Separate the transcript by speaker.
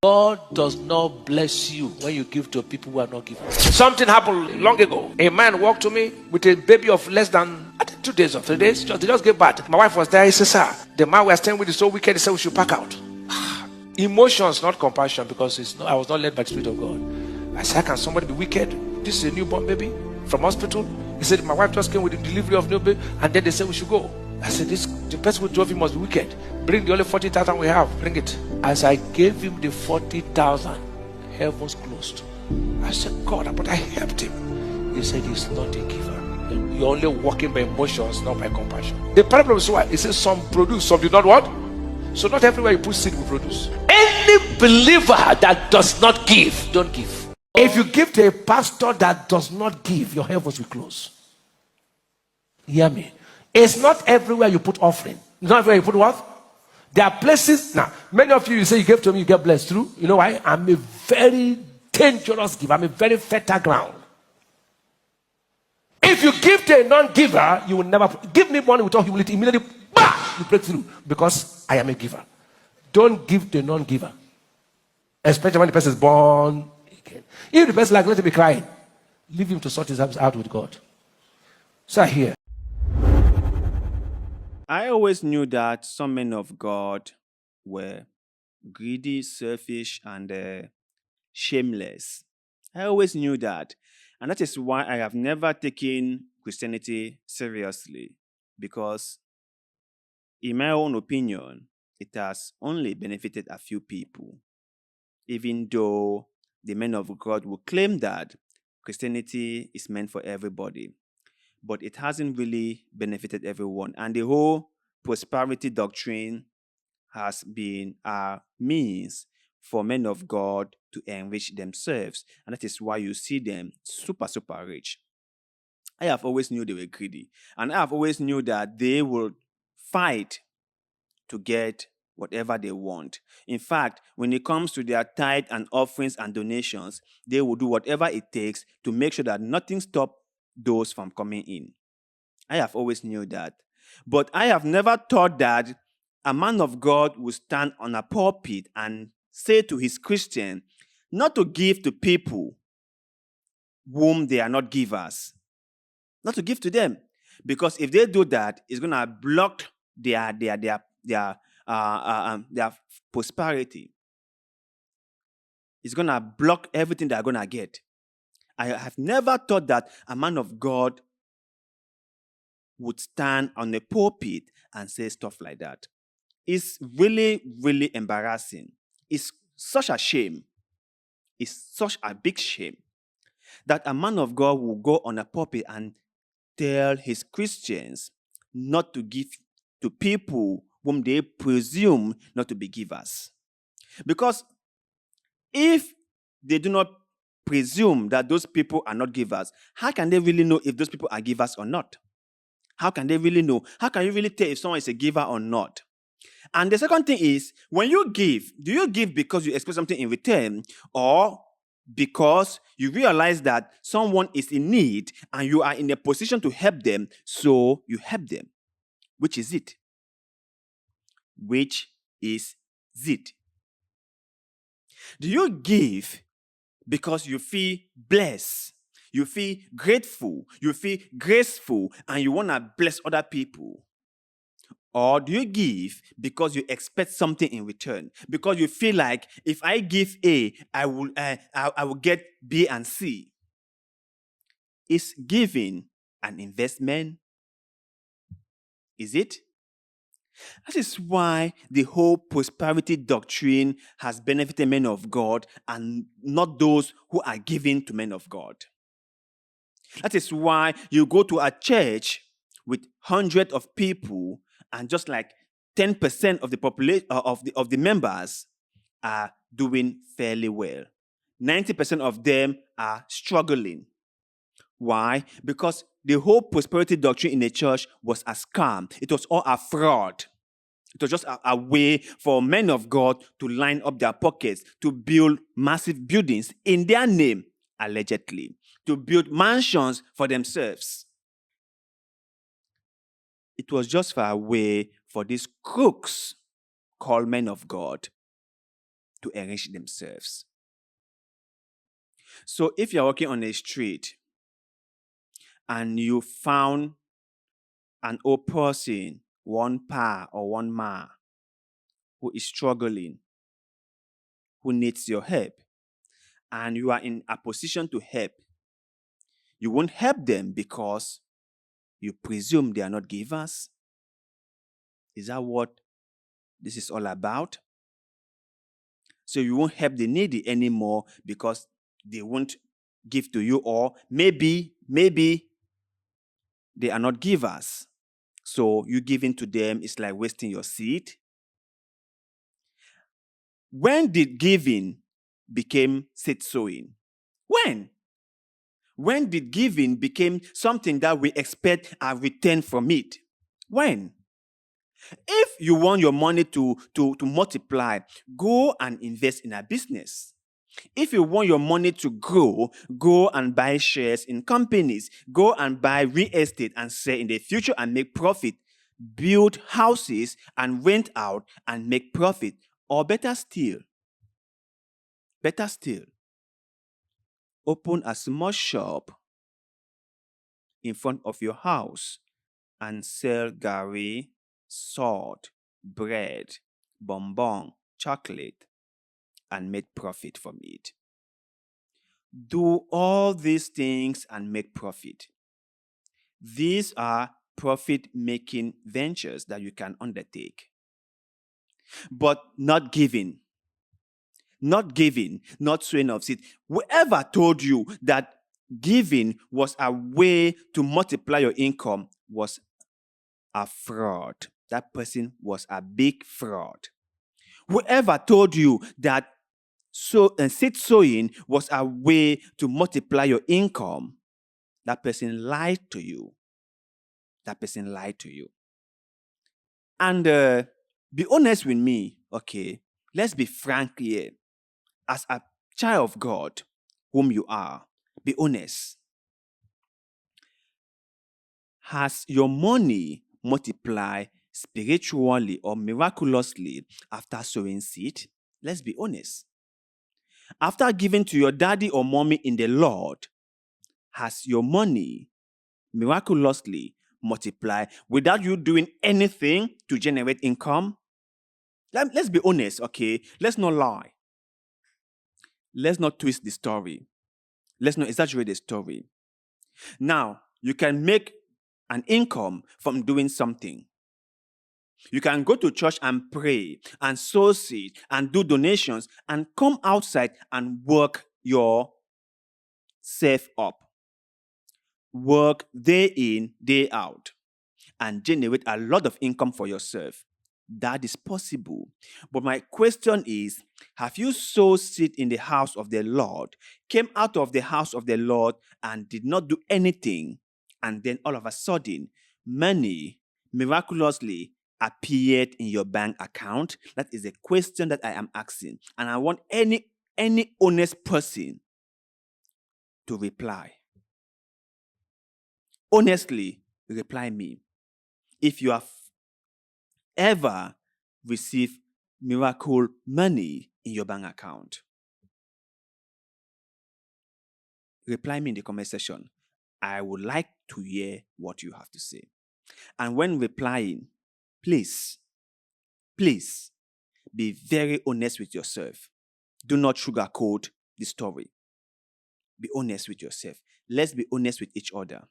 Speaker 1: God does not bless you when you give to people who are not giving. Something happened long ago. A man walked to me with a baby of less than 2 days or 3 days. They just gave birth. My wife was there. He said, sir, the man we are staying with is so wicked. He said we should pack out. Emotions, not compassion, because I was not led by the Spirit of God. I said, how can somebody be wicked? This is a newborn baby from hospital. He said, my wife just came with the delivery of new baby, and then they said we should go. I said, the person who drove him must be wicked. Bring the only 40,000 we have. Bring it. As I gave him the 40,000, heavens closed. I said, God, but I helped him. He said, he's not a giver. You're only walking by emotions, not by compassion. The problem is why? It says some produce, some do not what? So not everywhere you put seed will produce. Any believer that does not give, don't give. If you give to a pastor that does not give, your heavens will close. Hear me. It's not everywhere you put offering. It's not everywhere you put what? There are places. Now, many of you say you gave to me, you get blessed through. You know why? I'm a very dangerous giver. I'm a very fertile ground. If you give to a non-giver, you will never give me money without humility. Immediately, bah, you break through because I am a giver. Don't give to a non-giver, especially when the person is born again. If the person like let him be crying, leave him to sort his out with God. So here.
Speaker 2: I always knew that some men of God were greedy, selfish, and shameless. I always knew that. And that is why I have never taken Christianity seriously. Because, in my own opinion, it has only benefited a few people. Even though the men of God will claim that Christianity is meant for everybody. But it hasn't really benefited everyone. And the whole prosperity doctrine has been a means for men of God to enrich themselves. And that is why you see them super, super rich. I have always knew they were greedy. And I have always knew that they would fight to get whatever they want. In fact, when it comes to their tithe and offerings and donations, they will do whatever it takes to make sure that nothing stops those from coming in. I have always knew that. But I have never thought that a man of God would stand on a pulpit and say to his Christian not to give to people whom they are not givers. Not to give to them. Because if they do that, it's going to block their prosperity. It's going to block everything they're going to get. I have never thought that a man of God would stand on a pulpit and say stuff like that. It's really, really embarrassing. It's such a shame. It's such a big shame that a man of God will go on a pulpit and tell his Christians not to give to people whom they presume not to be givers. Because if they do not presume that those people are not givers, how can they really know if those people are givers or not? How can they really know? How can you really tell if someone is a giver or not? And the second thing is, when you give, do you give because you expect something in return, or because you realize that someone is in need and you are in a position to help them, so you help them? Which is it? Which is it? Do you give because you feel blessed, you feel grateful, you feel graceful, and you want to bless other people? Or do you give because you expect something in return? Because you feel like if I give A, I will get B and C. Is giving an investment? Is it? That is why the whole prosperity doctrine has benefited men of God and not those who are giving to men of God. That is why you go to a church with hundreds of people and just like 10% of the population of the members are doing fairly well. 90% of them are struggling. Why? Because the whole prosperity doctrine in the church was a scam. It was all a fraud. It was just a way for men of God to line up their pockets, to build massive buildings in their name, allegedly, to build mansions for themselves. It was just for a way for these crooks called men of God to enrich themselves. So if you're walking on a street and you found an old person, one pa or one ma, who is struggling, who needs your help, and you are in a position to help, you won't help them because you presume they are not givers? Is that what this is all about? So you won't help the needy anymore because they won't give to you, or maybe they are not givers. So you giving to them is like wasting your seed. When did giving become seed sowing? When? When did giving become something that we expect a return from it? When? If you want your money to multiply, go and invest in a business. If you want your money to grow, go and buy shares in companies. Go and buy real estate and sell in the future and make profit. Build houses and rent out and make profit. Or better still, open a small shop in front of your house and sell garri, salt, bread, bonbon, chocolate, and make profit from it. Do all these things and make profit. These are profit-making ventures that you can undertake. But not giving, not sowing of seed. Whoever told you that giving was a way to multiply your income was a fraud. That person was a big fraud. Whoever told you that seed sowing was a way to multiply your income, that person lied to you. And be honest with me, okay? Let's be frank here. As a child of God, whom you are, be honest. Has your money multiplied spiritually or miraculously after sowing seed? Let's be honest. After giving to your daddy or mommy in the Lord, has your money miraculously multiplied without you doing anything to generate income? Let's be honest, okay? Let's not lie. Let's not twist the story. Let's not exaggerate the story. Now, you can make an income from doing something. You can go to church and pray and sow seed and do donations and come outside and work yourself up. Work day in, day out and generate a lot of income for yourself. That is possible. But my question is, have you sowed seed in the house of the Lord, came out of the house of the Lord and did not do anything, and then all of a sudden, money miraculously appeared in your bank account? That is a question that I am asking. And I want any honest person to reply. Honestly, reply me. If you have ever received miracle money in your bank account, reply me in the comment section. I would like to hear what you have to say. And when replying, please be very honest with yourself. Do not sugarcoat the story. Be honest with yourself. Let's be honest with each other.